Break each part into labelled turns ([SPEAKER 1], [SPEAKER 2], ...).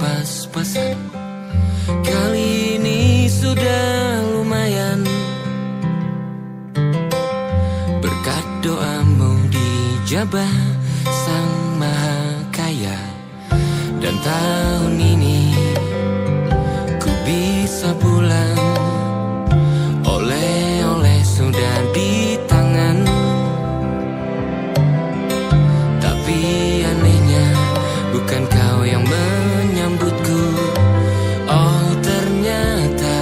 [SPEAKER 1] pas-pasan. Kali ini sudah lumayan, berkat doamu dijabah Sang Maha Kaya. Dan tahun ini ku bisa pulang, oleh-oleh sudah di tangan. Tapi anehnya bukan kau yang menyambutku. Oh, ternyata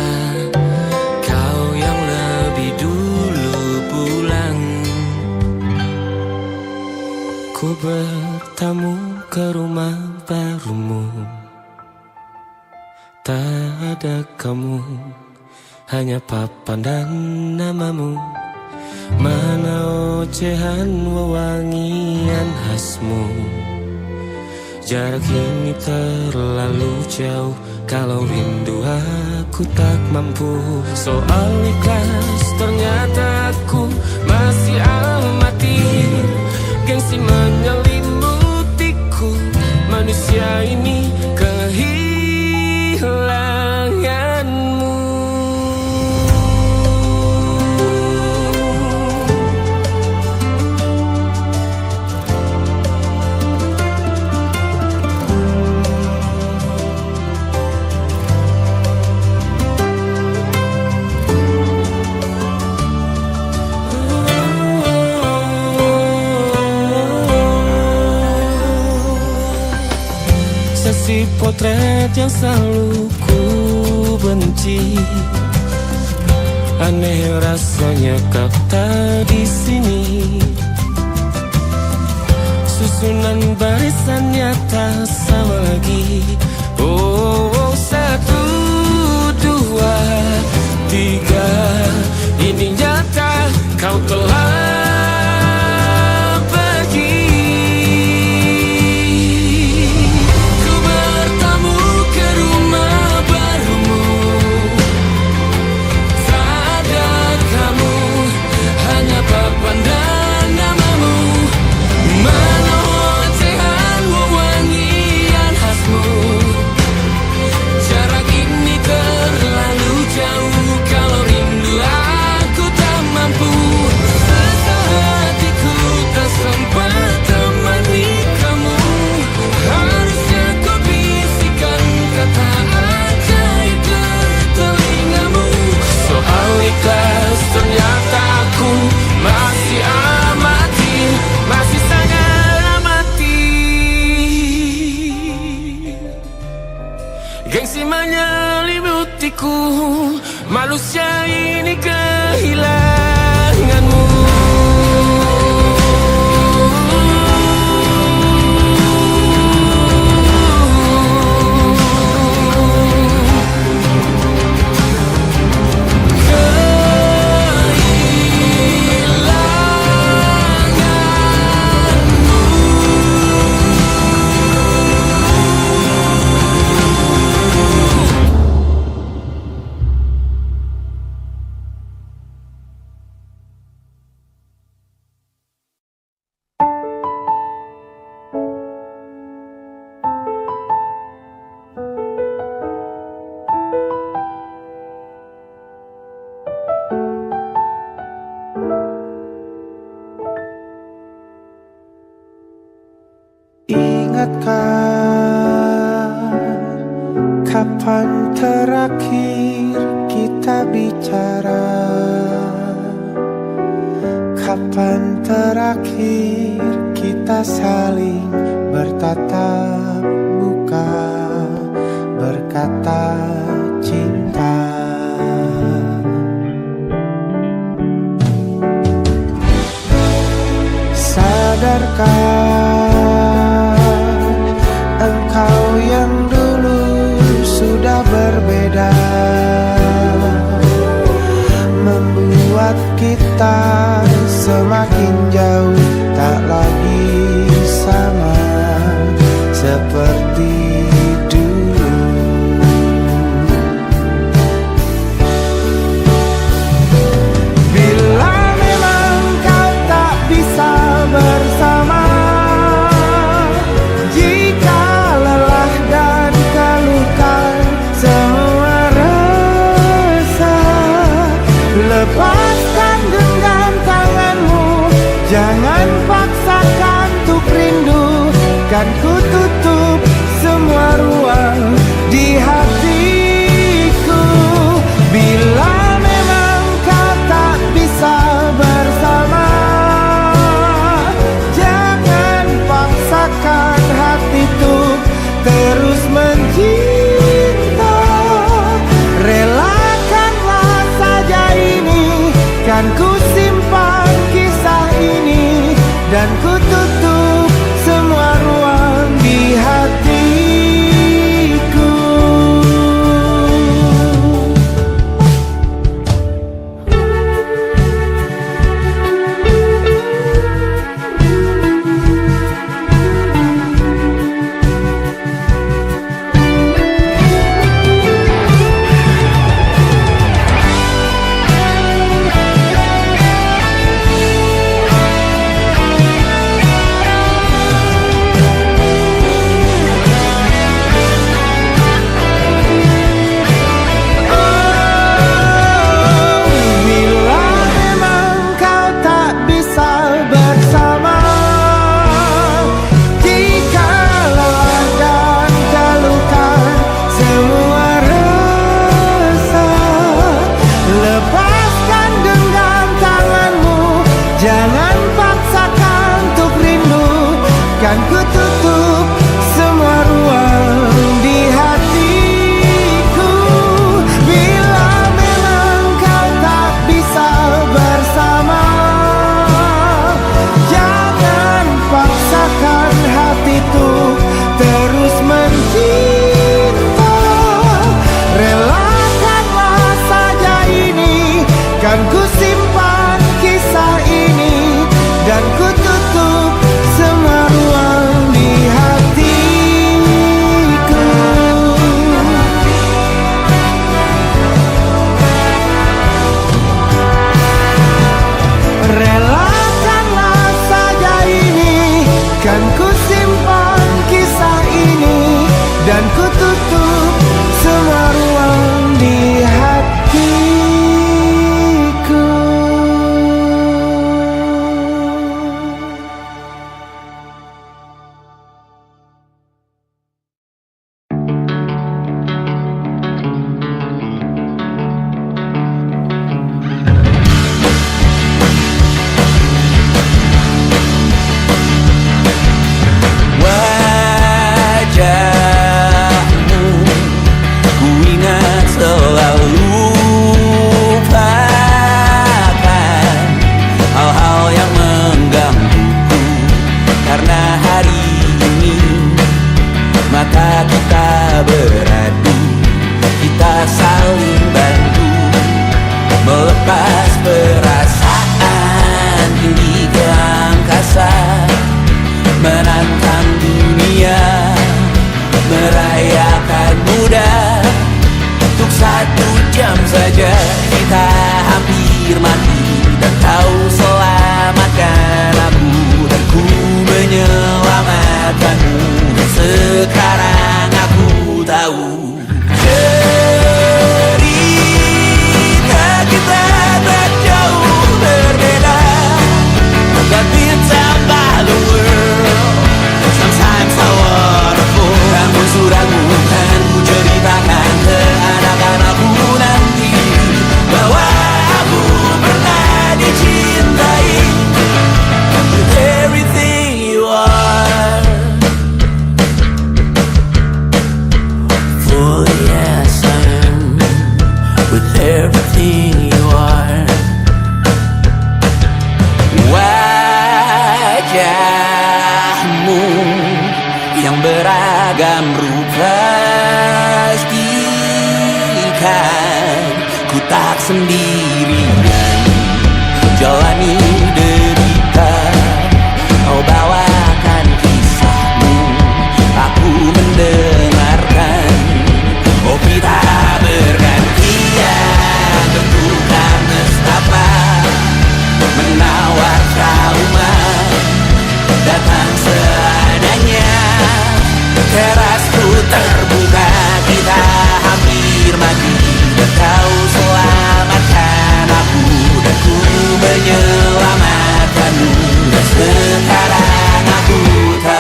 [SPEAKER 1] kau yang lebih dulu pulang. Ku bertamu ke rumah barumu, tak ada kamu, hanya papan dan namamu. Mana ocehan wewangian khasmu. Jarak ini terlalu jauh, kalau rindu aku tak mampu. Soal ikhlas ternyata aku masih amati. Gengsi menyelimutiku, manusia ini kehilanganmu. Sesi potret yang selalu ku benci, aneh rasanya kau tak di sini. Susunan barisannya tak sama lagi. Oh, oh, 1, 2, 3, ini nyata kau telah ternyata aku masih amati, masih sangat amati. Gengsi menyelimutiku, manusia ini kehilanganmu.
[SPEAKER 2] Kapan terakhir kita bicara? Kapan terakhir kita saling bertatap muka, berkata cinta? Sadarkah engkau yang dulu sudah berbeda, membuat kita semakin jauh, tak lagi sama seperti dulu. Bila memang kau tak bisa bersama, jika lelah dan rindu, kan ku tutup semua ruang di hatiku. Bila memang kau tak bisa bersama, jangan paksakan hati tuh terus mencinta. Relakanlah saja ini, kan ku simpan kisah ini, dan ku tutup semua ruang di hatiku. Jangan paksakan untuk rindu, kan ku tutup semua ruang di hatiku. Bila memang kau tak bisa bersama, jangan paksakan hatiku terus mencinta. Relakanlah saja ini, kan ku simpan kisah ini, dan ku tutup semua ruang di hatiku. Relakanlah saja ini, kan ku simpan kisah ini, dan ku tutup semua ruang di hatiku.
[SPEAKER 1] Sekarang aku tahu cerita kita tak jauh berbeda, but it's about the world. Sometimes so wonderful. Kamu suratmu kan ku ceritakan ke anak-anakku nanti bahwa aku pernah dicintai with everything you are. Oh yes I am, with everything you are. Wajahmu yang beragam rupa pastikan ku tak sendirian jalani derita. Kau bawakan kisahmu, aku mendengarkan. Oh kita bergantian, tentukan nestapa menawar trauma datang seadanya. Terasku terbuka, kita hampir mati, dan kau selamatkan aku, dan ku menyelamatkanmu. Dan sekarang aku tahu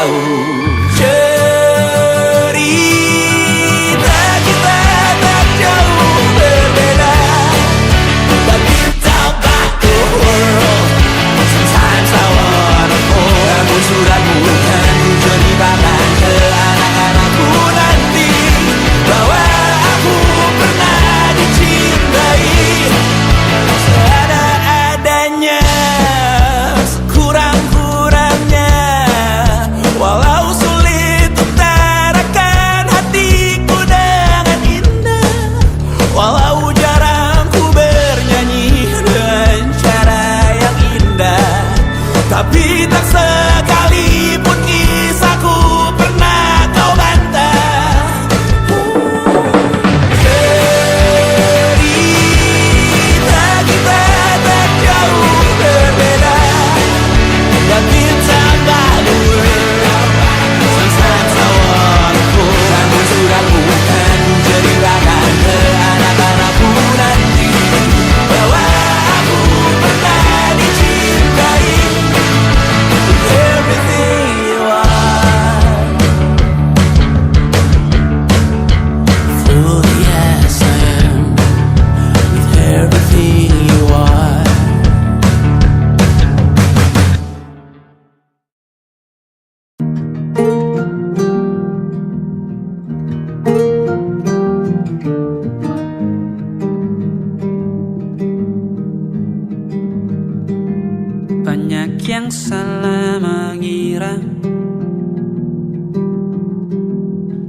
[SPEAKER 3] yang salah mengira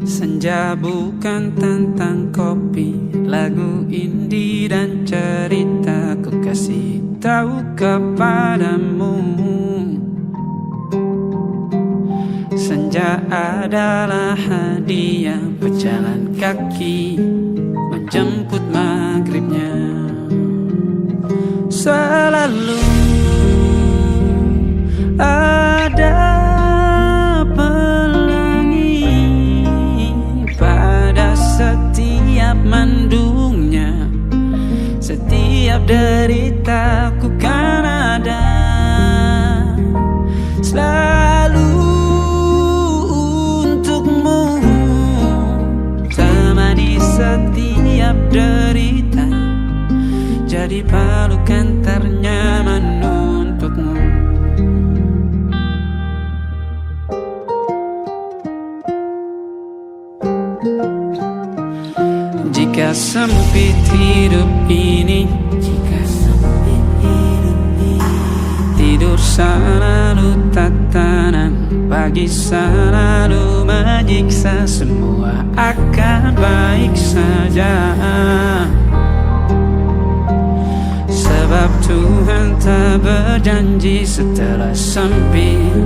[SPEAKER 3] senja bukan tentang kopi, lagu indie dan cerita ku kasih tahu kepadamu. Senja adalah hadiah pejalan kaki menjemput maghribnya. Selalu ada pelangi pada setiap mendungnya. Setiap derita ku kan ada selalu untukmu, temani setiap derita, jadi pelukan ternyaman untukmu. Jika sempit hidup ini, tidur selalu tatanan, pagi selalu menyiksa, semua akan baik saja. Sebab Tuhan tak berjanji setelah sempit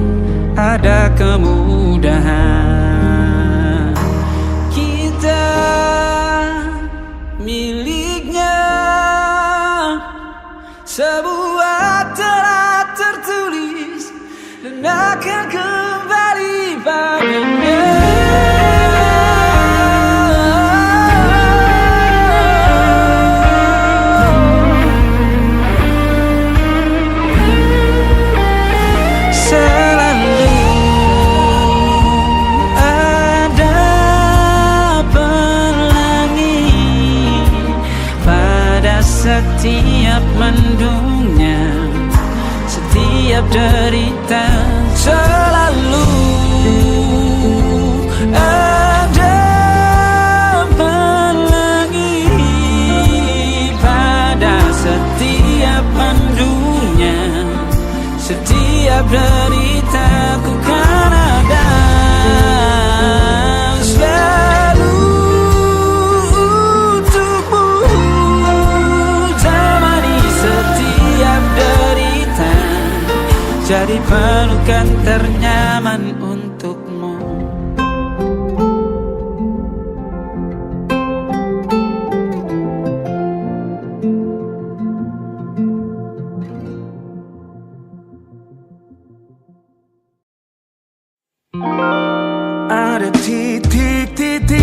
[SPEAKER 3] ada kemudahan. Kita miliknya, sebuah telah tertulis dan akan kembali padanya. Setiap mendungnya, setiap derita, selalu ada pelangi pada setiap mendungnya. Setiap derita ku kan ada selalu untukmu, jadi pelukan ternyaman untukmu.
[SPEAKER 2] Ada titik-titik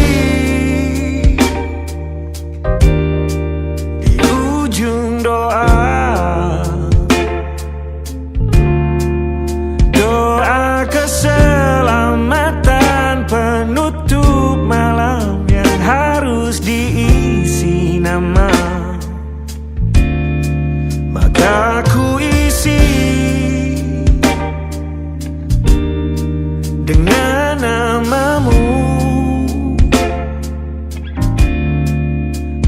[SPEAKER 2] di ujung doa, keselamatan penutup malam yang harus diisi nama. Maka ku isi dengan namamu,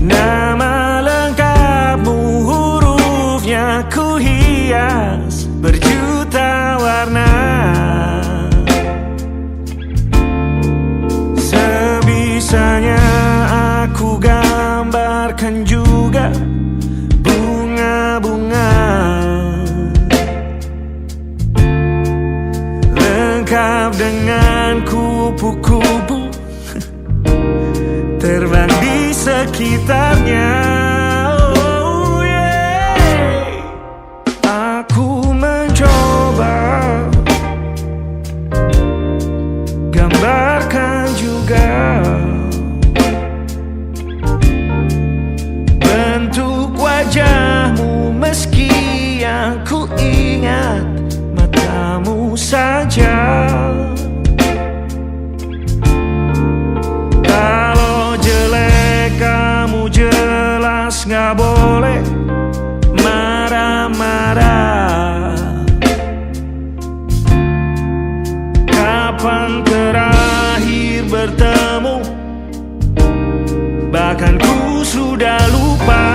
[SPEAKER 2] nama lengkapmu, hurufnya ku hias berjuta warna. Sebisanya aku gambarkan juga bunga-bunga, lengkap dengan kupu-kupu terbang di sekitarnya. Oh yeah. Aku mencoba gambarkan juga bentuk wajahmu, meski yang ku ingat matamu saja. Kalau jelek kamu jelas gak boleh marah-marah. Kapan terakhir bertemu, bahkan ku sudah lupa.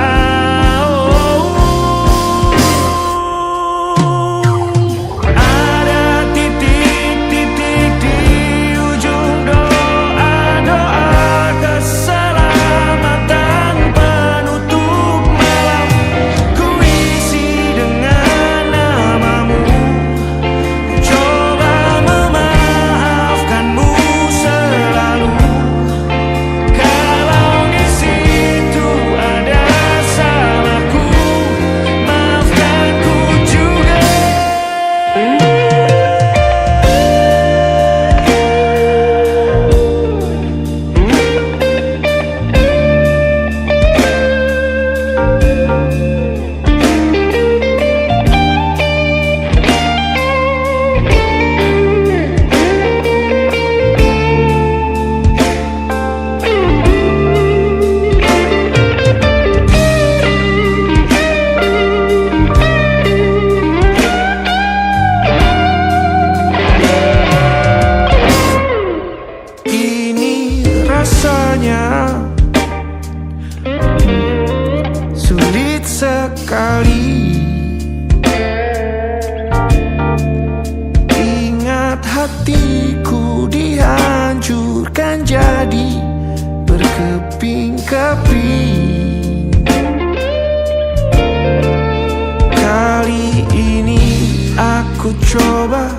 [SPEAKER 2] coba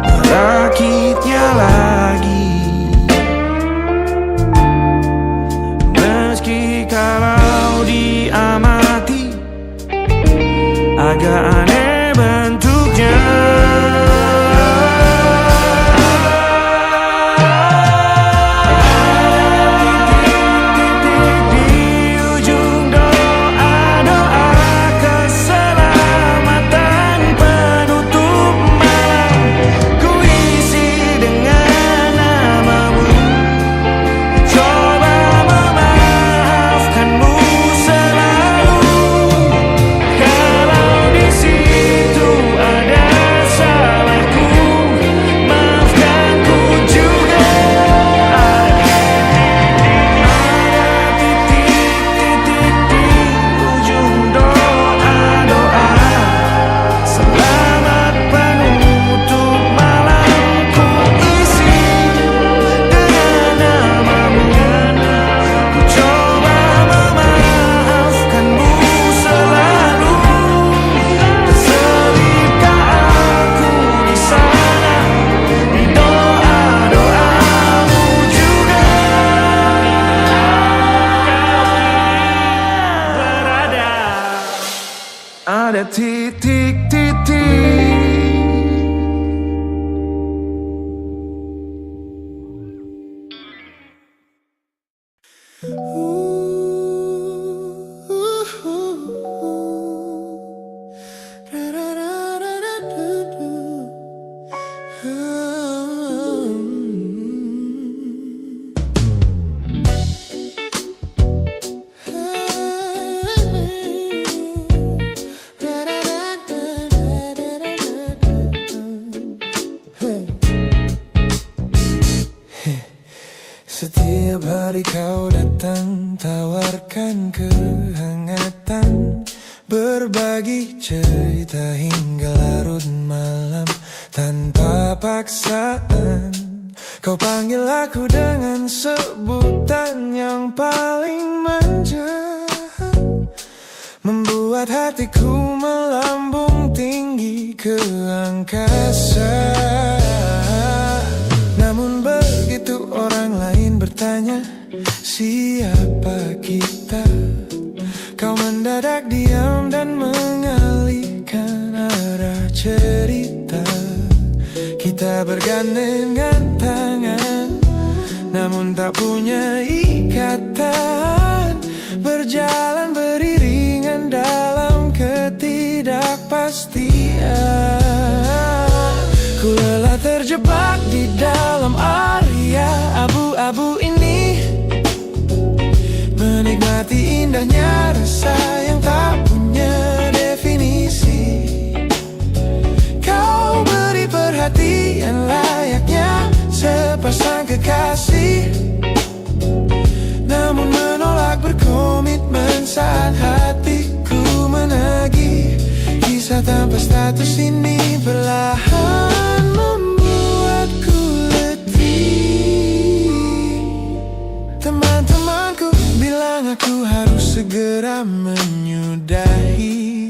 [SPEAKER 2] merakitnya lagi. Meski kalau diamati agak aneh bentuknya. Ada titik-titik.
[SPEAKER 4] Setiap hari kau datang, tawarkan kehangatan, berbagi cerita hingga larut malam tanpa paksaan. Kau panggil aku dengan sebutan yang paling manja, membuat hatiku melambung tinggi ke angkasa. Namun begitu orang lain bertanya, siapa kita? Kau mendadak diam dan mengalihkan arah cerita. Kita bergandengan tangan, namun tak punya ikatan, berjalan beriringan dalam ketidakpastian. Ku lelah terjebak di dalam area abu-abu ini, menikmati indahnya rasa yang tak punya definisi. Kau beri perhatian layaknya sepasang kekasih, namun menolak berkomitmen saat hatiku menagih. Kisah tanpa status ini perlahan membuatku letih. Teman-temanku bilang aku harus segera menyudahi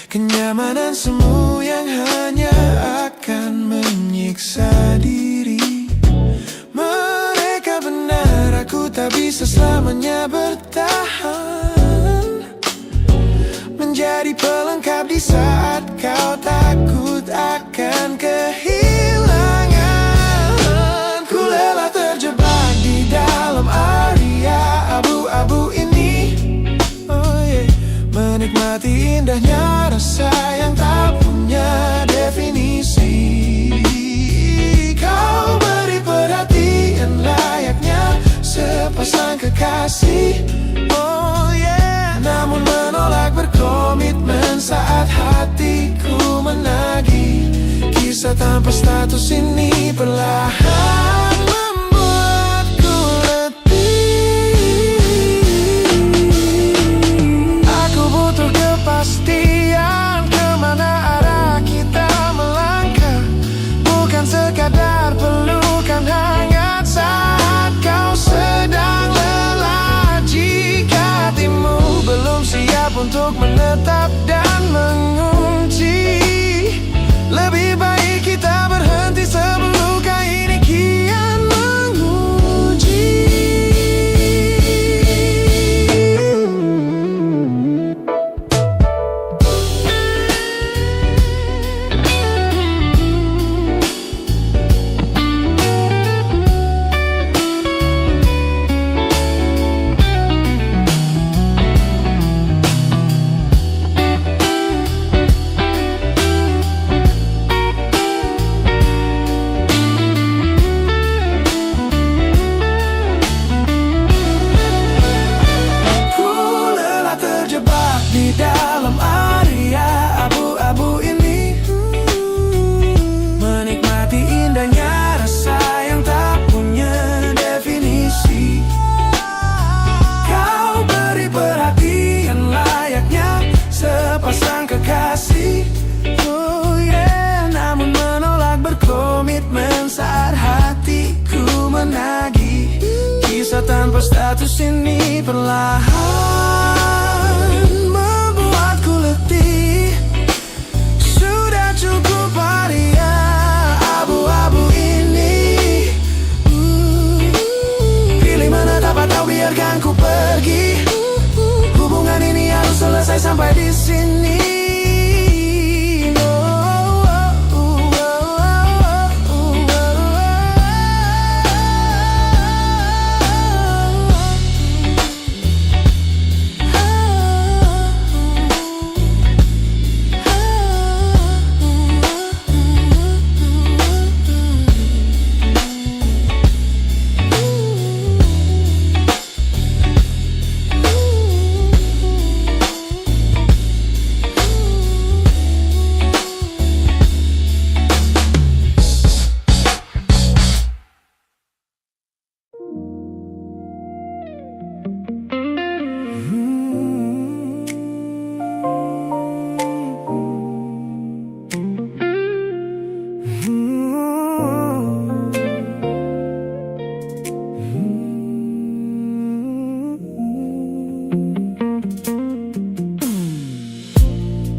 [SPEAKER 4] kenyamanan semu yang hanya akan menyiksa diri. Mereka benar, aku tak bisa selamanya bertahan, menjadi pelengkap di saat kau takut akan kehilangan. Ku lelah terjebak di dalam area abu-abu ini, menikmati indahnya rasa yang tak punya definisi. Kau beri perhatian layaknya sepasang kekasih, namun menolak berkomitmen saat hatiku menagih. Kisah tanpa status ini perlahan membuatku letih. Aku butuh kepastian kemana arah kita melangkah, bukan sekadar pelukan hangat saat kau sedang lelah. Jika hatimu belum siap untuk menetap dan menunggu, benci. Lebih baik kita berhenti sebelum luka ini kian menguji. Di dalam area abu-abu ini, menikmati indahnya rasa yang tak punya definisi. Kau beri perhatian layaknya sepasang kekasih. Oh yeah, namun menolak berkomitmen saat hatiku menagih. Kisah tanpa status ini perlahan cukup area abu-abu ini. Pilih mana dapat kau biarkan ku pergi. Hubungan ini harus selesai sampai di sini.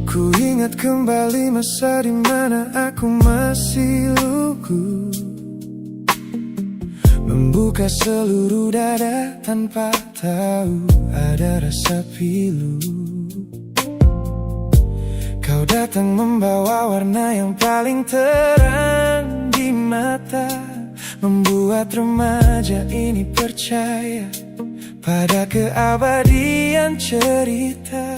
[SPEAKER 4] Ku ingat kembali masa dimana aku masih lugu, membuka seluruh dada tanpa tahu ada rasa pilu. Kau datang membawa warna yang paling terang di mata, membuat remaja ini percaya pada keabadian cerita.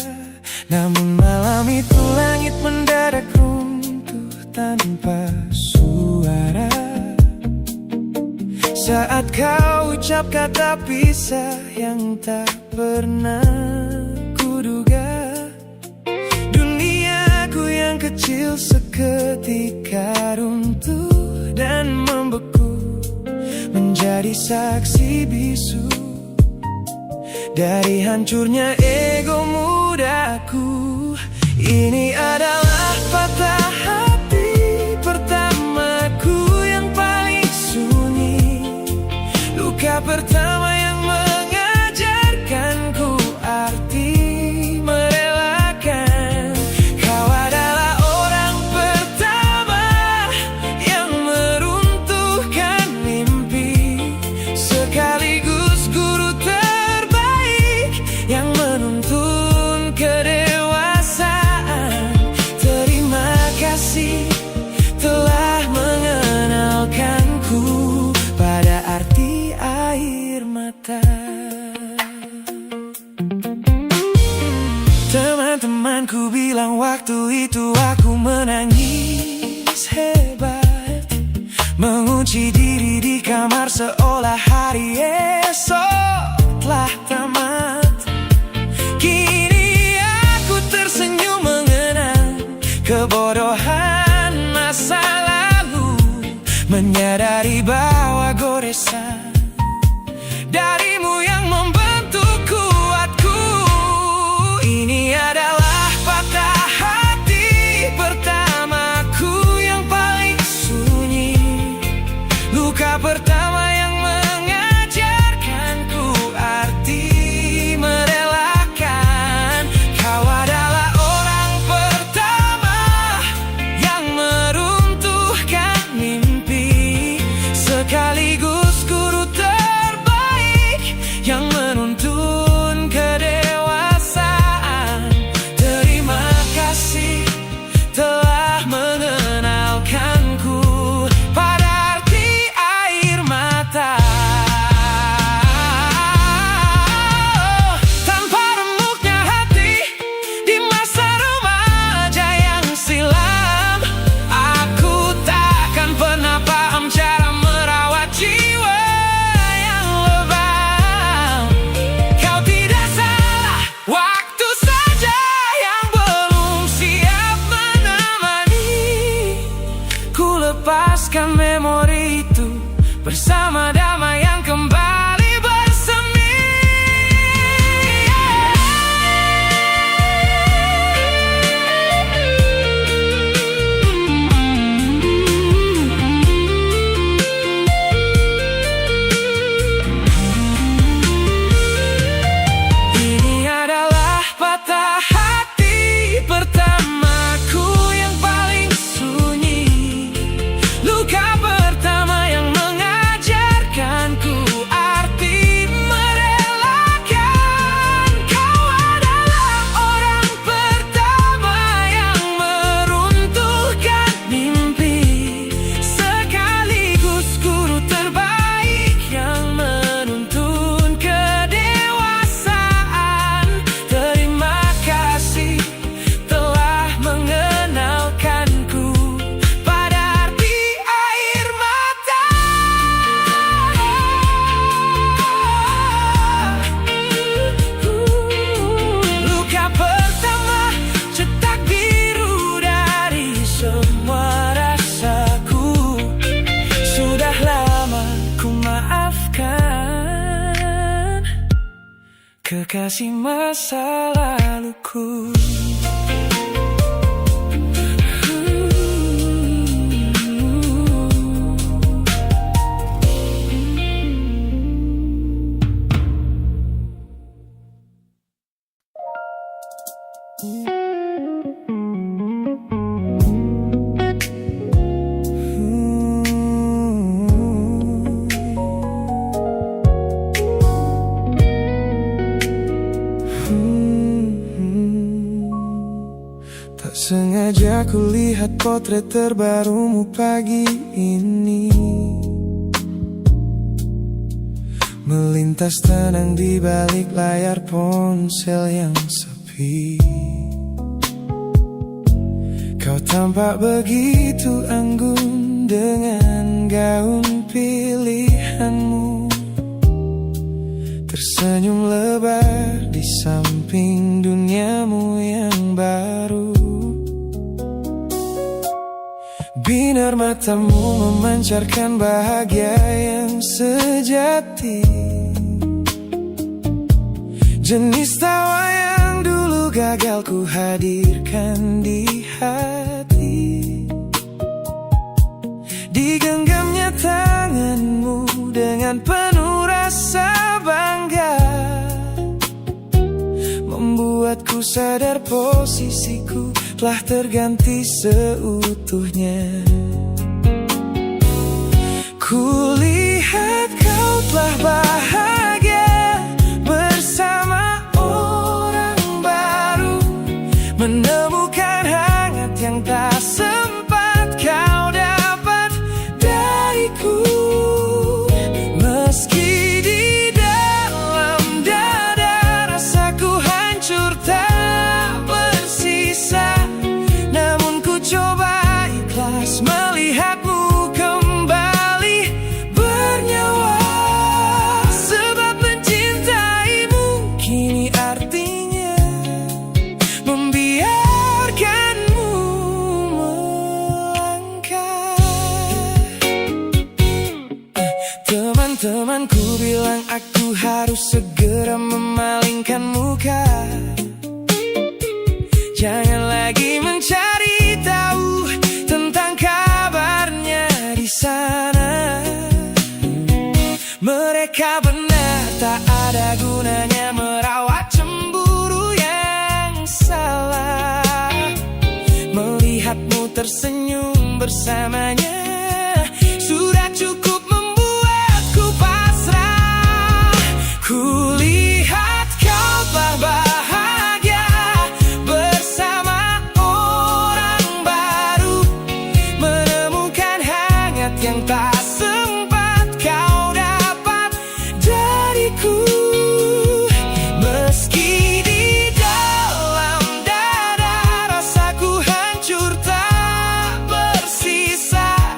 [SPEAKER 4] Namun malam itu langit mendadak runtuh tanpa suara saat kau ucap kata pisah yang tak pernah kuduga. Duniaku yang kecil seketika runtuh dan membeku, menjadi saksi bisu dari hancurnya ego mudaku. Ini adalah patah hati pertamaku yang paling sunyi, luka pertama yang mengajarkanku arti merelakan. Kau adalah orang pertama yang meruntuhkan mimpi, sekaligus guru terbaik yang menuntun kedewasaan. Terima kasih telah mengenalkanku pada arti air mata. Teman-temanku bilang waktu itu aku menangis hebat, mengunci diri di kamar seolah hari esok telah tamat. Kini aku tersenyum mengenang kebodohan masa lalu, menyadari bahwa goresan darimu yang membentuk kuatku. Ini adalah patah hati pertamaku yang paling sunyi, luka pertama yang mengajarkanku arti merelakan. Kau adalah orang pertama
[SPEAKER 3] bersama damai yang kembali bersemi. Ini adalah patah hati pertamaku yang paling sunyi, luka pertama yang mengajarkanku arti merelakan. Kau adalah orang pertama yang meruntuhkan mimpi, sekaligus guru terbaik yang menuntun kedewasaan. Terima kasih telah mengenalkanku pada arti air mata. Luka pertama cetak biru dari semua rasaku. Sudah lama ku maafkan kekasih masa laluku.
[SPEAKER 2] Tak sengaja kulihat potret terbarumu pagi ini, melintas tenang di balik layar ponsel yang sepi. Kau tampak begitu anggun dengan gaun pilihanmu, tersenyum lebar di samping duniamu yang baru. Binar matamu memancarkan bahagia yang sejati, jenis tawa yang dulu gagal ku hadirkan di hati. Digenggamnya tanganmu dengan penuh rasa bangga, membuatku sadar posisiku telah terganti seutuhnya. Kulihat kau telah bahagia bersama orang baru, menemukan hangat yang tak sempat kau dapat dariku. Meski di dalam dada rasaku hancur tak bersisa, namun ku coba ikhlas melihatmu kembali bernyawa. Sebab mencintaimu kini artinya membiarkanmu melangkah. Teman-temanku bilang aku harus segera memalingkan muka, jangan lagi mencari tahu tentang kabarnya di sana. Mereka benar, tak ada gunanya merawat cemburu yang salah. Melihatmu tersenyum bersamanya sudah cukup membuatku pasrah. Kulihat kau telah bahagia bersama orang baru, menemukan hangat yang tak sempat kau dapat dariku. Meski di dalam dada rasaku hancur tak bersisa,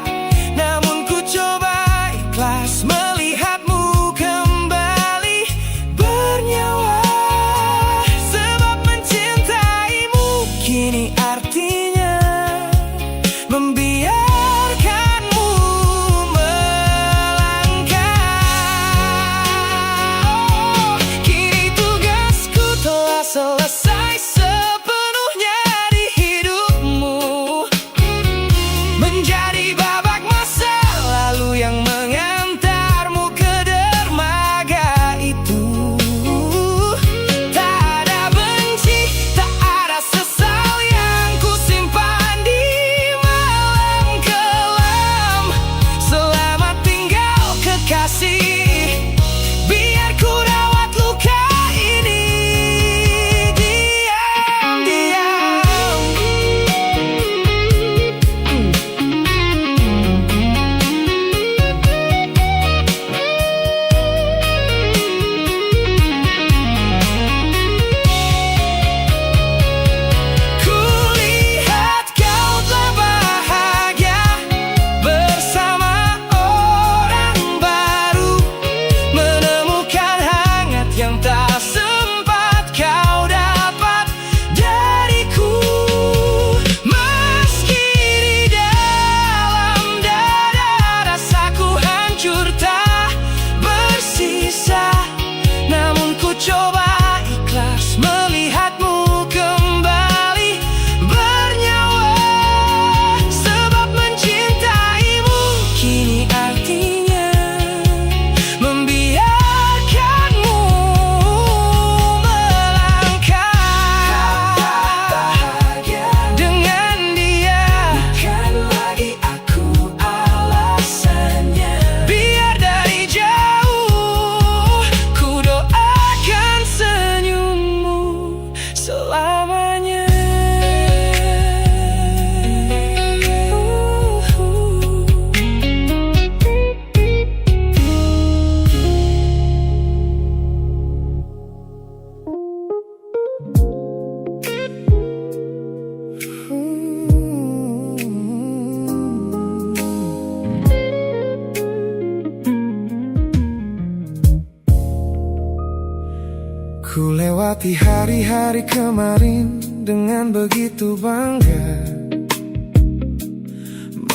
[SPEAKER 2] melewati hari-hari kemarin dengan begitu bangga,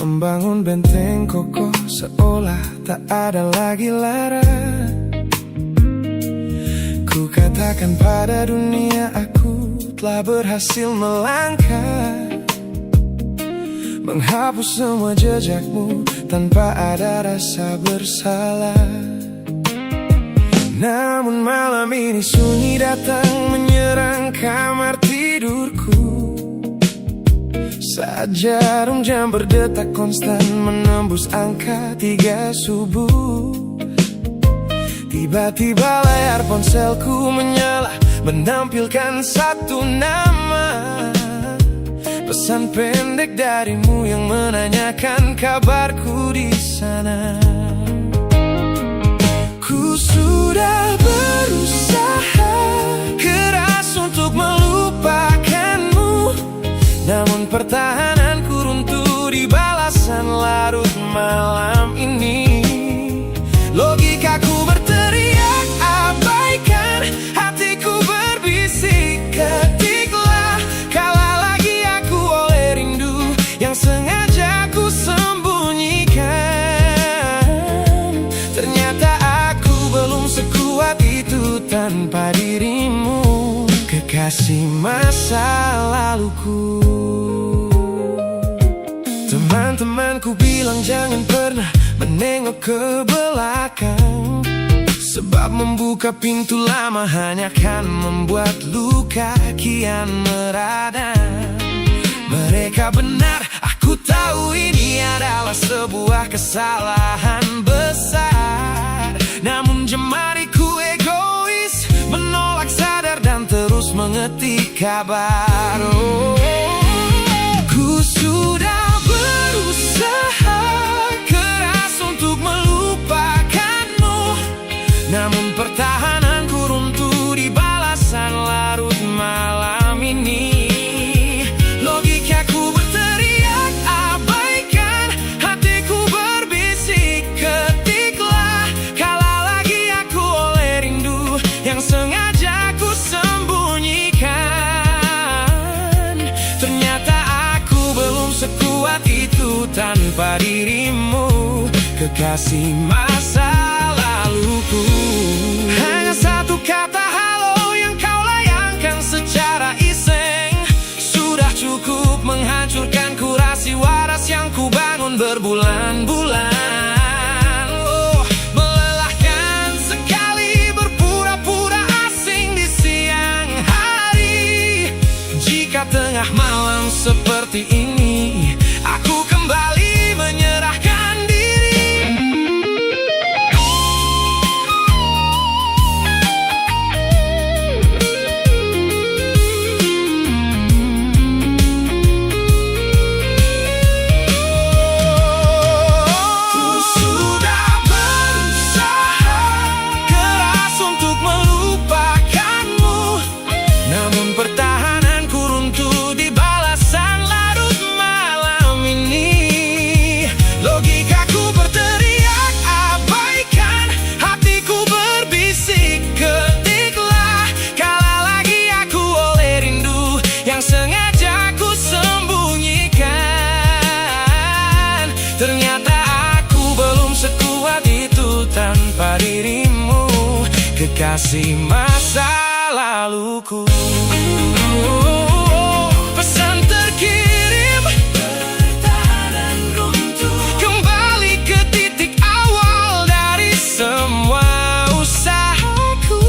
[SPEAKER 2] membangun benteng kokoh seolah tak ada lagi lara. Ku katakan pada dunia aku telah berhasil melangkah, menghapus semua jejakmu tanpa ada rasa bersalah. Namun malam ini sunyi datang menyerang kamar tidurku, saat jarum jam berdetak konstan menembus angka 3 subuh. Tiba-tiba layar ponselku menyala, menampilkan satu nama, pesan pendek darimu yang menanyakan kabarku di sana. Ku sudah berusaha keras untuk melupakanmu, namun pertahananku runtuh di balasan larut malam ini. Logikaku berteriak abaikan, hatiku berbisik ketiklah, kalah lagi aku oleh rindu yang sengaja ku sembunyikan. Ternyata aku belum sekuat itu tanpa dirimu, kekasih masa laluku. Teman-temanku bilang jangan pernah menengok ke belakang, sebab membuka pintu lama hanya akan membuat luka kian meradang. Mereka benar, aku tahu ini adalah sebuah kesalahan besar, namun jemariku egois menolak sadar dan terus mengetik kabar. Ku sudah berusaha keras untuk melupakanmu, namun pertahananku runtuh di balasan larut malam ini. Logikaku berteriak abaikan, hatiku berbisik ketiklah, kalah lagi aku oleh rindu yang sengaja ku sembunyikan. Ternyata aku belum sekuat itu tanpa dirimu, kekasih masa laluku. Hanya satu kata halo yang kau layangkan secara iseng sudah cukup menghancurkan kurasi waras yang ku bangun berbulan-bulan. Melelahkan sekali berpura-pura asing di siang hari. Jika tengah malam seperti ini aku kembali menyerahkan diri. Ku sudah berusaha keras untuk melupakanmu, namun pertahananku runtuh di balasan larut malam ini. Logikaku berteriak abaikan, hatiku berbisik ketiklah, kalah lagi aku oleh rindu yang sengaja ku sembunyikan. Ternyata aku belum sekuat itu tanpa dirimu, kekasih masa laluku. Pesan terkirim, pertahanan runtuh, kembali ke titik awal dari semua usahaku.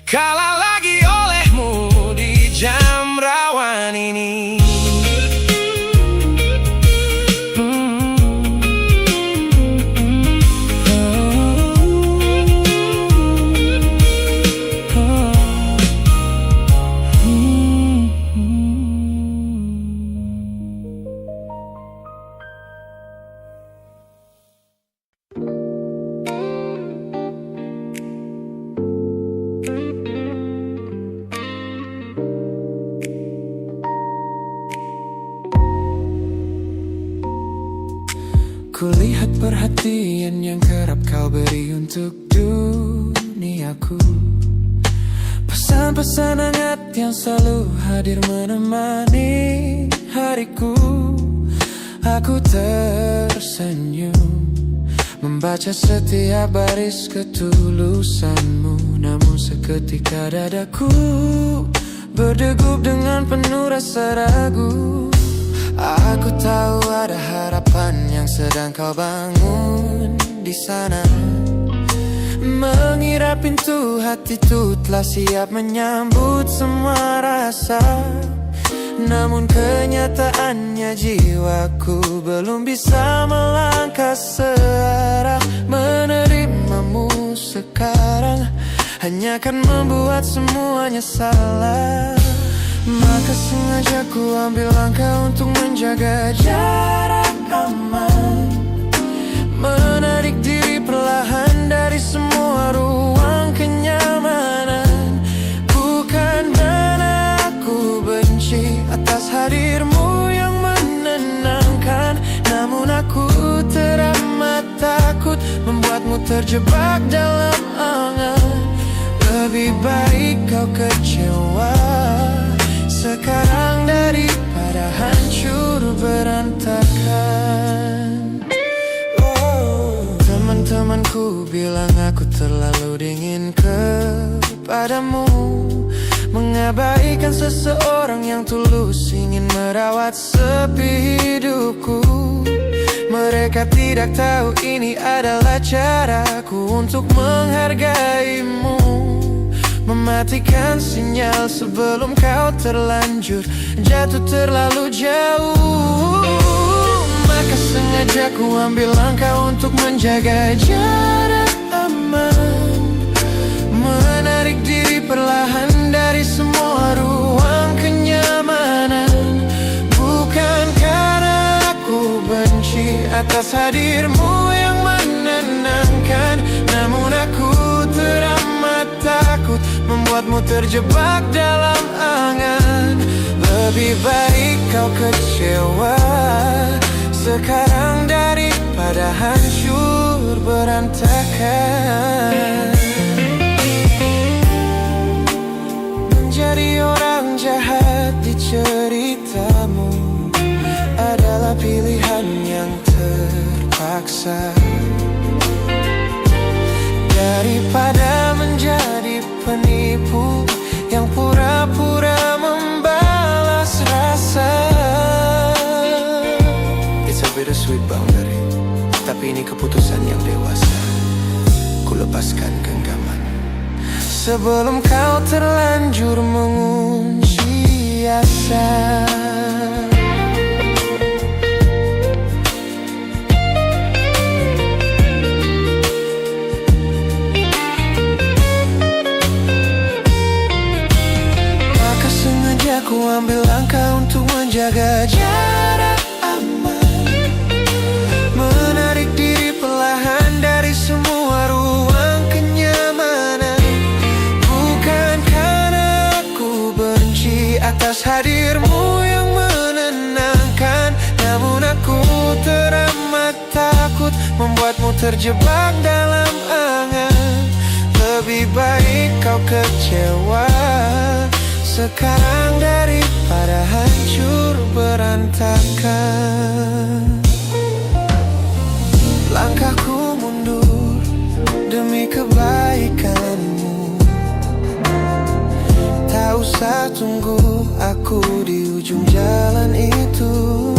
[SPEAKER 2] Kalah lagi olehmu di jam rawan ini. Kulihat perhatian yang kerap kau beri untuk dulu. duniaku. Pesan-pesan hangat yang selalu hadir menemani hariku. Aku tersenyum membaca setiap baris ketulusanmu. Namun seketika dadaku berdegup dengan penuh rasa ragu. Aku tahu ada harapan yang sedang kau bangun di sana. Mengira pintu hatiku telah siap menyambut semua rasa. Namun kenyataannya jiwaku belum bisa melangkah searah. Menerimamu sekarang hanya akan membuat semuanya salah. Maka sengaja ku ambil langkah untuk menjaga jarak aman. Menarik diri perlahan dari semua ruang kenyamanan. Bukan karena aku benci atas hadirmu yang menenangkan, namun aku teramat takut membuatmu terjebak dalam angan. Lebih baik kau kecewa sekarang daripada hancur berantakan. Teman-temanku bilang aku terlalu dingin kepadamu, mengabaikan seseorang yang tulus ingin merawat sepi hidupku. Mereka tidak tahu ini adalah caraku untuk menghargaimu. Mematikan sinyal sebelum kau terlanjur jatuh terlalu jauh. Maka sengaja ku ambil langkah untuk menjaga jarak aman. Menarik diri perlahan dari semua ruang kenyamanan. Bukan karena aku benci atas hadirmu yang menenangkan, namun aku teramat takut membuatmu terjebak dalam angan. Lebih baik kau kecewa sekarang daripada hancur berantakan. Menjadi orang jahat di ceritamu adalah pilihan yang terpaksa, daripada menjadi penipu yang pura-pura membalas rasa. It's a bittersweet boundary, tapi ini keputusan yang dewasa. Ku lepaskan genggaman sebelum kau terlanjur mengunci asa. Ku ambil langkah untuk menjaga jarak aman. Menarik diri perlahan dari semua ruang kenyamanan. Bukan karena aku benci atas hadirmu yang menenangkan, namun aku teramat takut membuatmu terjebak dalam angan. Lebih baik kau kecewa sekarang daripada hancur berantakan. Langkahku mundur demi kebaikanmu. Tak usah tunggu aku di ujung jalan itu.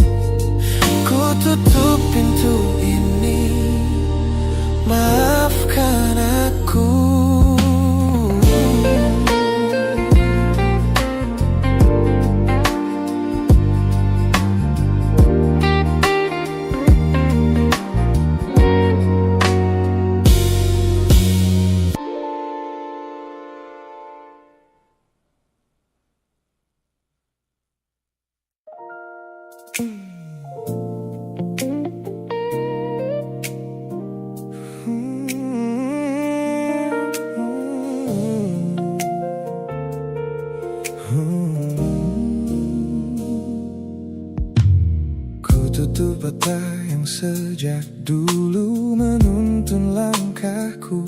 [SPEAKER 2] Ku tutup pintu ini, maafkan aku. Tutup mata yang sejak dulu menuntun langkahku.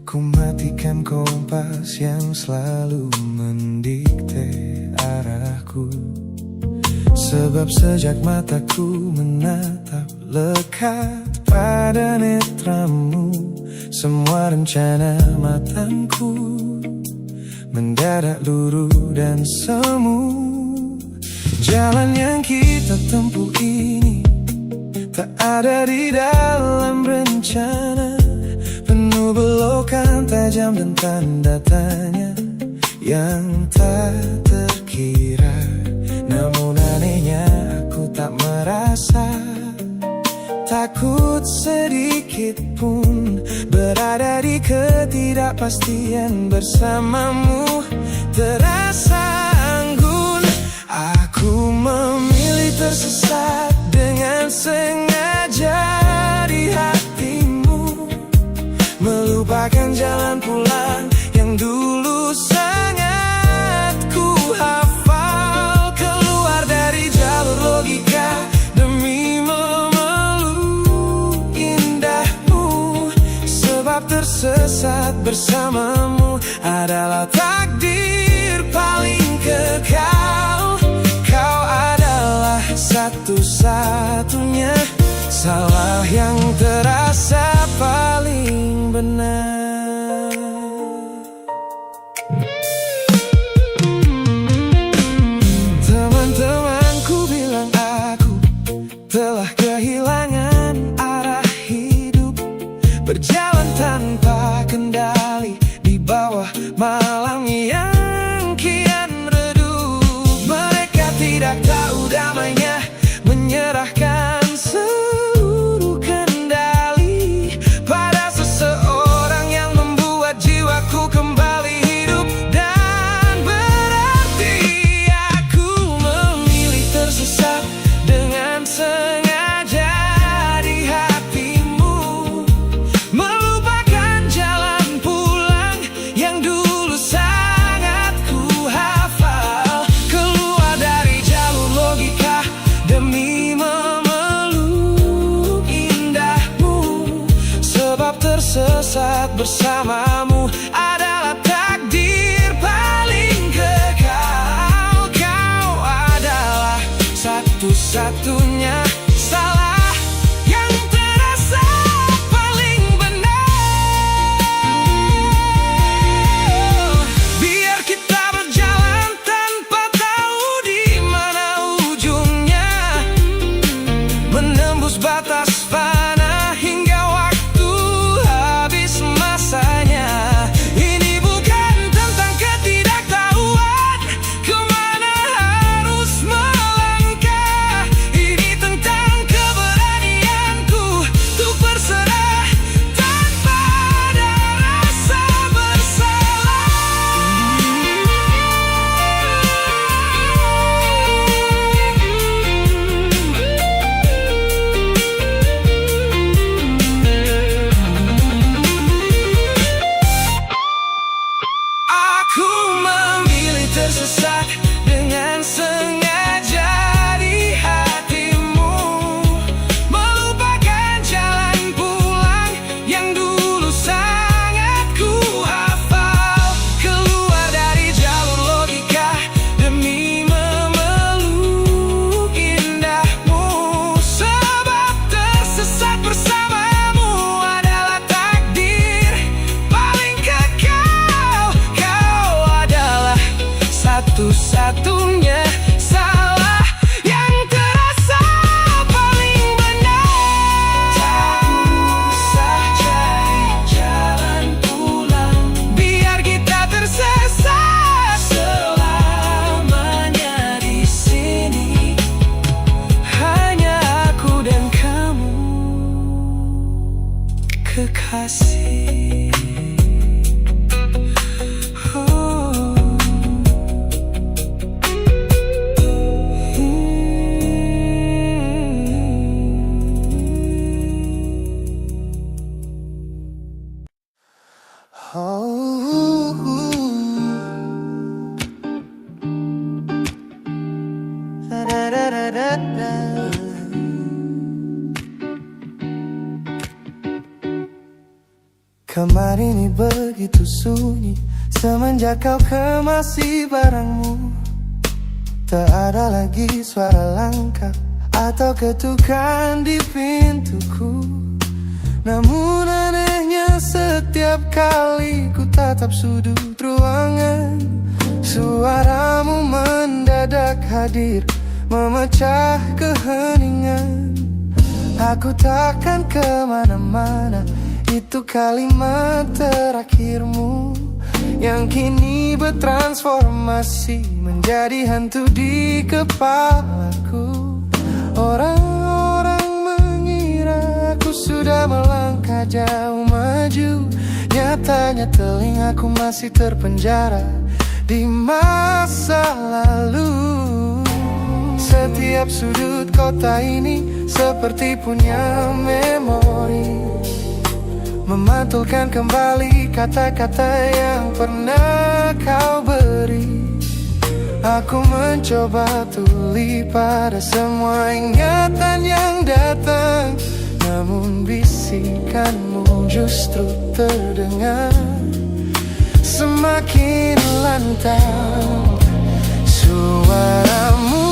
[SPEAKER 2] Ku bagaikan kompas yang selalu mendikte arahku. Sebab sejak mataku menatap lekat pada netramu, semua rencana matangku mendadak luruh dan semu. Jalan yang kita tempuh ini tak ada di dalam rencana, penuh belokan tajam dan tanda tanya yang tak terkira. Namun anehnya aku tak merasa takut sedikit pun berada di ketidakpastian bersamamu. Terasa anggun, aku memilih tersesat dengan sengaja di hatimu, melupakan jalan pulang yang dulu sangat ku hafal. Keluar dari jalur logika demi memeluk indahmu, sebab tersesat bersamamu adalah takdir paling kekal. Kau adalah satu-satunya salah yang terasa paling benar. Teman-temanku bilang aku telah kehilangan arah hidup, berjalan tanpa kendali di bawah malam yang kian redup. Mereka tidak tahu damainya menyerahkan seluruh kendali pada seseorang yang membuat jiwaku kembali hidup dan berarti. Aku memilih tersesat dengan sengaja di hatimu, melupakan jalan pulang yang dulu sangat ku hafal. Keluar dari jalur logika demi memeluk indahmu, sebab tersesat bersamamu adalah takdir paling kekal. Kau adalah satu-satunya salah yang terasa paling benar. Biar kita berjalan tanpa tahu di mana ujungnya, menembus batas fana hingga waktu habis masanya. Ini bukan tentang ketidaktahuan kemana harus melangkah, ini tentang keberanianku untuk berserah tanpa ada rasa bersalah. Aku memilih tersesat dengan sengaja di hatimu, melupakan jalan pulang yang dulu sangat ku hafal. Keluar dari jalur logika demi memeluk indahmu, sebab tersesat bersamamu adalah takdir paling kekal. Kau adalah satu-satunya
[SPEAKER 4] Kamar ini begitu sunyi semenjak kau kemasi barangmu. Tak ada lagi suara langkah atau ketukan di pintuku. Namun anehnya setiap kali ku tatap sudut ruangan, suaramu mendadak hadir memecah keheningan. Aku takkan kemana-mana, itu kalimat terakhirmu yang kini bertransformasi menjadi hantu di kepalaku. Orang-orang mengira aku sudah melangkah jauh maju, nyatanya telingaku masih terpenjara di masa lalu. Setiap sudut kota ini seperti punya memori, memantulkan kembali kata-kata yang pernah kau beri. Aku mencoba tuli pada semua ingatan yang datang, namun bisikanmu justru terdengar semakin lantang. Suaramu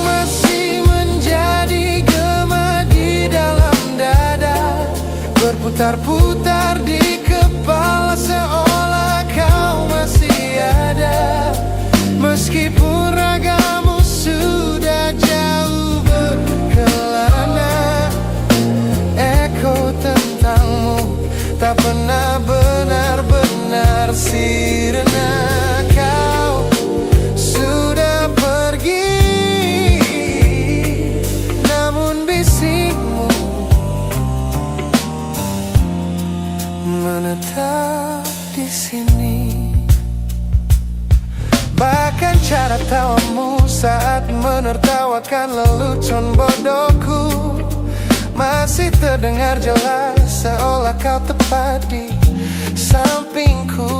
[SPEAKER 4] masih menjadi gema di dalam dada, berputar-putar di kepala seolah kau masih ada. Meskipun ragamu sudah jauh berkelana, eko tentangmu tak pernah benar-benar sirna. Kau sudah pergi, namun bisikmu menetap di sini. Bahkan cara tawamu saat menertawakan lelucon bodohku masih terdengar jelas, seolah kau tepat di sampingku.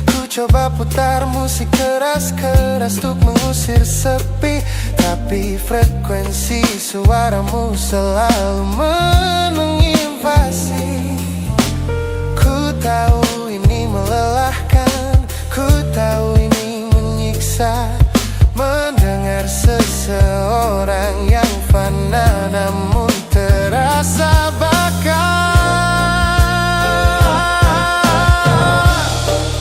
[SPEAKER 4] Ku coba putar musik keras-keras untuk mengusir sepi, tapi frekuensi suaramu selalu menginvasi. Ku tahu ini melelahkan, ku tahu ini menyiksa, mendengar seseorang yang fana namun terasa bakal.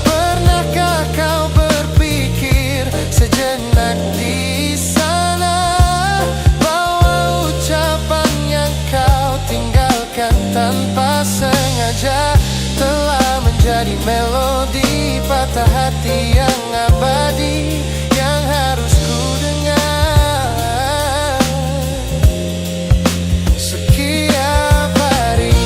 [SPEAKER 4] Pernahkah kau berpikir sejenak di sana bahwa ucapan yang kau tinggalkan tanpa sengaja telah menjadi melodi patah hati yang abadi yang harus ku dengar setiap hari.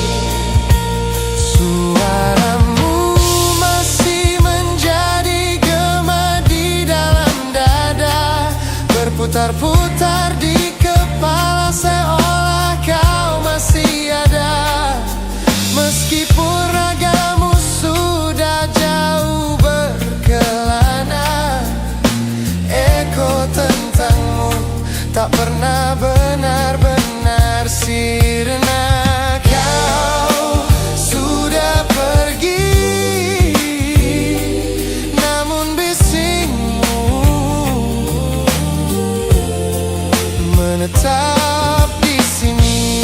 [SPEAKER 4] Suaramu masih menjadi gema di dalam dada, berputar-putar di kepala seolah kau masih ada. Meskipun ragamu sudah jauh berkelana, eko tentangmu tak pernah benar-benar sirna. Kau sudah pergi, namun bisikmu menetap di sini.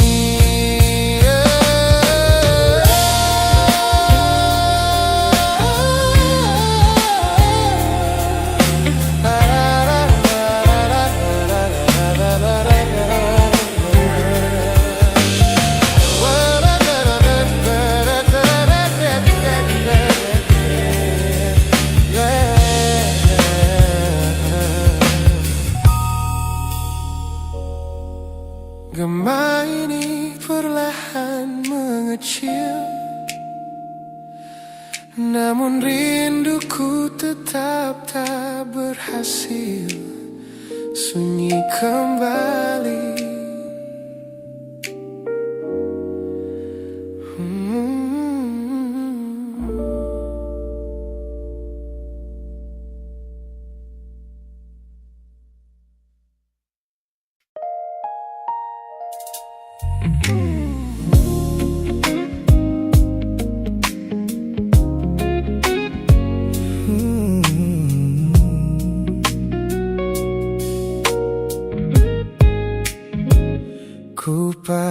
[SPEAKER 4] Gema ini perlahan mengecil, namun rinduku tetap tak berhasil sunyi kembali.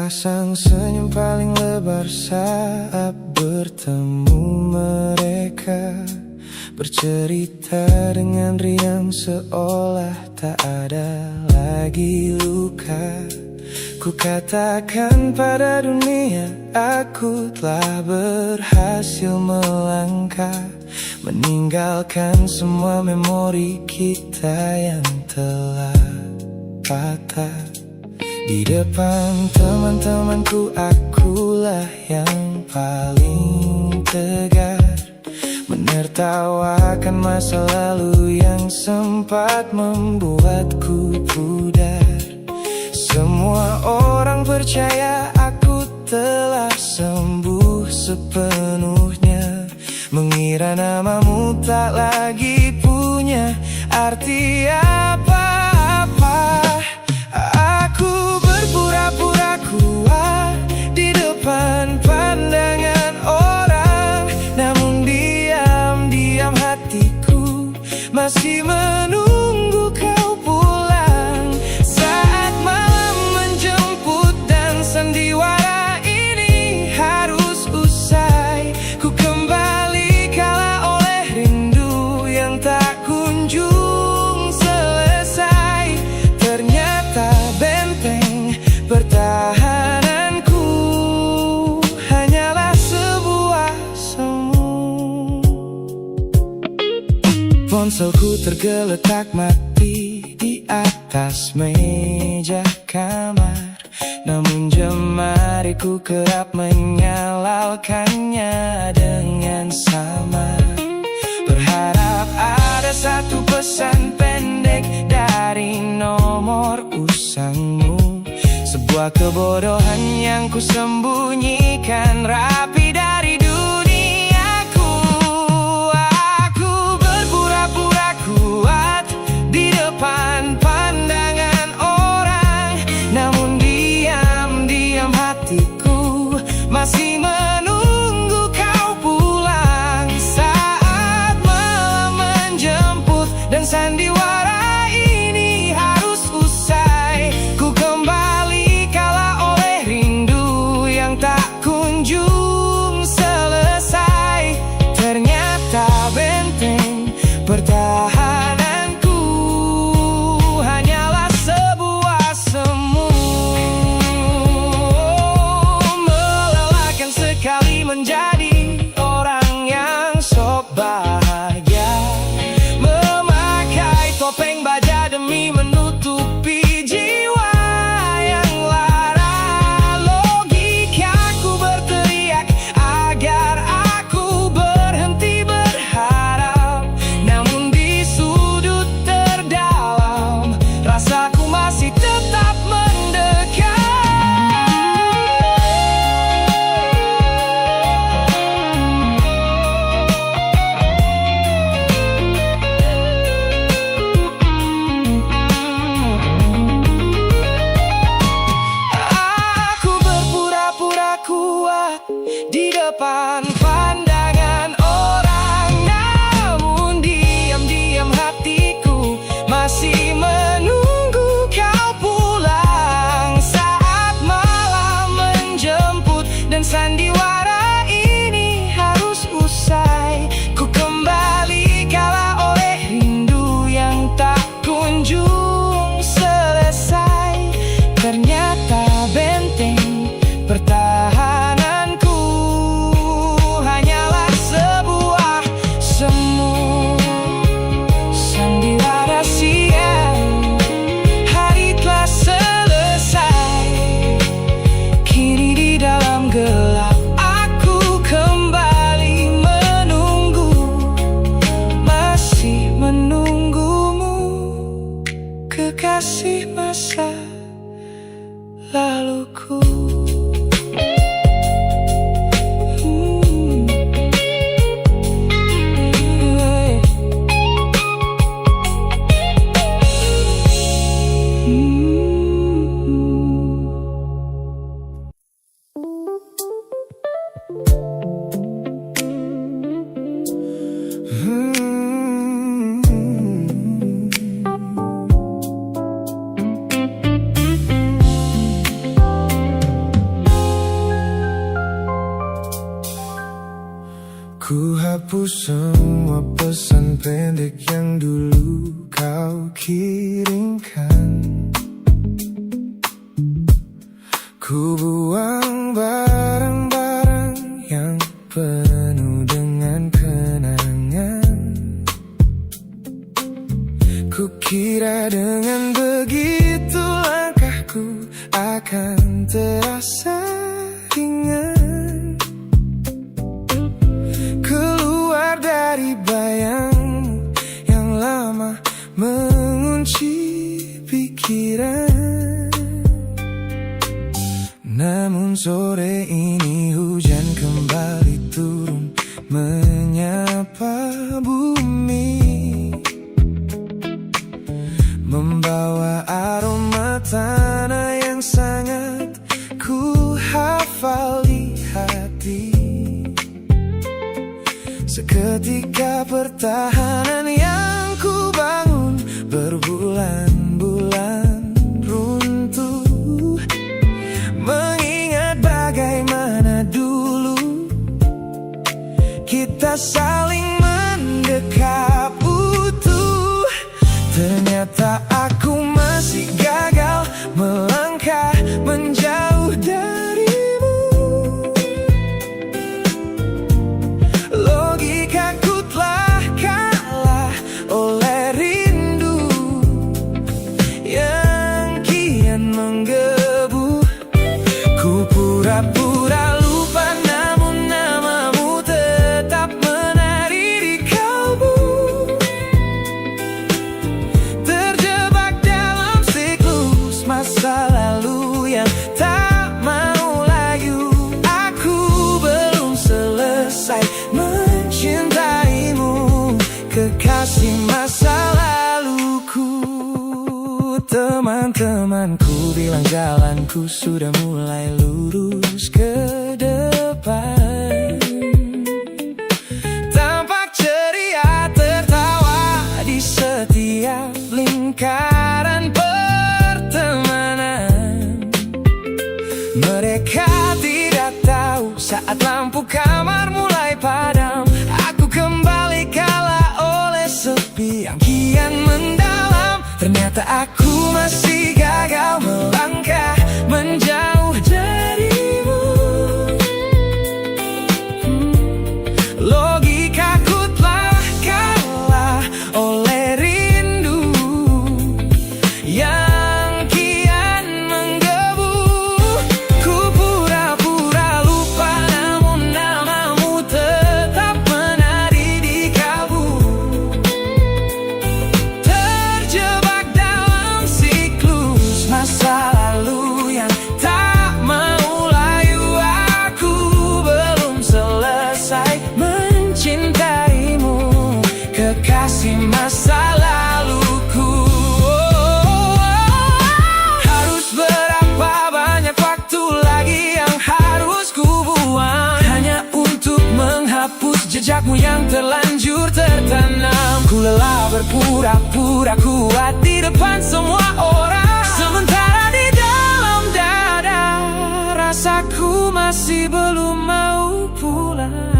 [SPEAKER 4] Sepasang senyum paling lebar saat bertemu mereka, bercerita dengan riang seolah tak ada lagi luka. Ku katakan pada dunia aku telah berhasil melangkah, meninggalkan semua memori kita yang telah patah. Di depan teman-temanku akulah yang paling tegar, menertawakan masa lalu yang sempat membuatku pudar. Semua orang percaya aku telah sembuh sepenuhnya, mengira namamu tak lagi punya arti apa-apa. Aku berpura-pura kuat di depan pandangan orang, namun diam-diam hatiku masih menunggu kau pulang. Saat malam menjemput dan sandiwara ini harus usai, ku kembali kalah oleh rindu yang tak kunjung selesai. Ternyata benteng pertahananku hanyalah sebuah semu. Ponselku tergeletak mati di atas meja kamar, namun jemariku kerap menyalakannya dengan samar. Berharap ada satu pesan pendek dari nomor usangmu, sebuah kebodohan yang kusembunyikan rapi dari duniaku. Aku berpura-pura kuat di depan pandangan orang, namun diam-diam hatiku masih menunggu kau pulang. Saat malam menjemput dan sandiwara ini harus usai, ku kembali kalah oleh rindu yang tak kunjung selesai. Ternyata benteng pertahananku hanyalah sebuah semu. Melelahkan sekali menjadi orang yang sok bahagia, memakai topeng baja demi menutupi jiwa yang lara. Logikaku berteriak agar aku berhenti berharap, namun di sudut terdalam rasaku masih tetap mendekat. semua pesan pendek yang dulu kau kirimkan. Ku buang barang-barang yang penuh dengan kenangan. Ku kira dengan begitu langkahku akan terasa ringan. Keluar dari bayangmu yang lama mengunci pikiran. Namun sore ini hujan kembali turun menyapa bumi, membawa aroma tanah yang sangat ku hafal di hati. Seketika pertahanan yang ku bangun berbulan-bulan runtuh. Mengingat bagaimana dulu kita saling mendekap utuh. Ternyata aku masih gagal melangkah menjauh darimu. Logikaku telah kalah oleh rindu yang kian menggebu. Ku pura-pura lupa namun namamu tetap menari di kalbu. Terjebak dalam siklus masa lalu yang tak mau layu. Aku belum selesai mencintaimu, kekasih masa laluku. Teman-temanku bilang jalanku sudah mulai lurus ke depan. Tampak ceria tertawa di setiap lingkaran pertemanan. Mereka tidak tahu saat lampu kamar mulai padam, aku kembali kalah oleh sepi yang kian mendalam. Ternyata aku masih gagal melangkah menjauh darimu. Logikaku telah kalah oleh rindu yang kian menggebu. Ku pura-pura lupa namun namamu tetap menari di kalbu. Terjebak dalam siklus masa lalu yang tak mau layu. Aku belum selesai mencintaimu, kekasih masa laluku. Harus berapa banyak waktu lagi yang harus ku buang hanya untuk menghapus jejakmu yang terlanjur tertanam. Ku lelah berpura-pura kuat di depan semua orang, sementara di dalam dada rasaku masih belum mau pulang.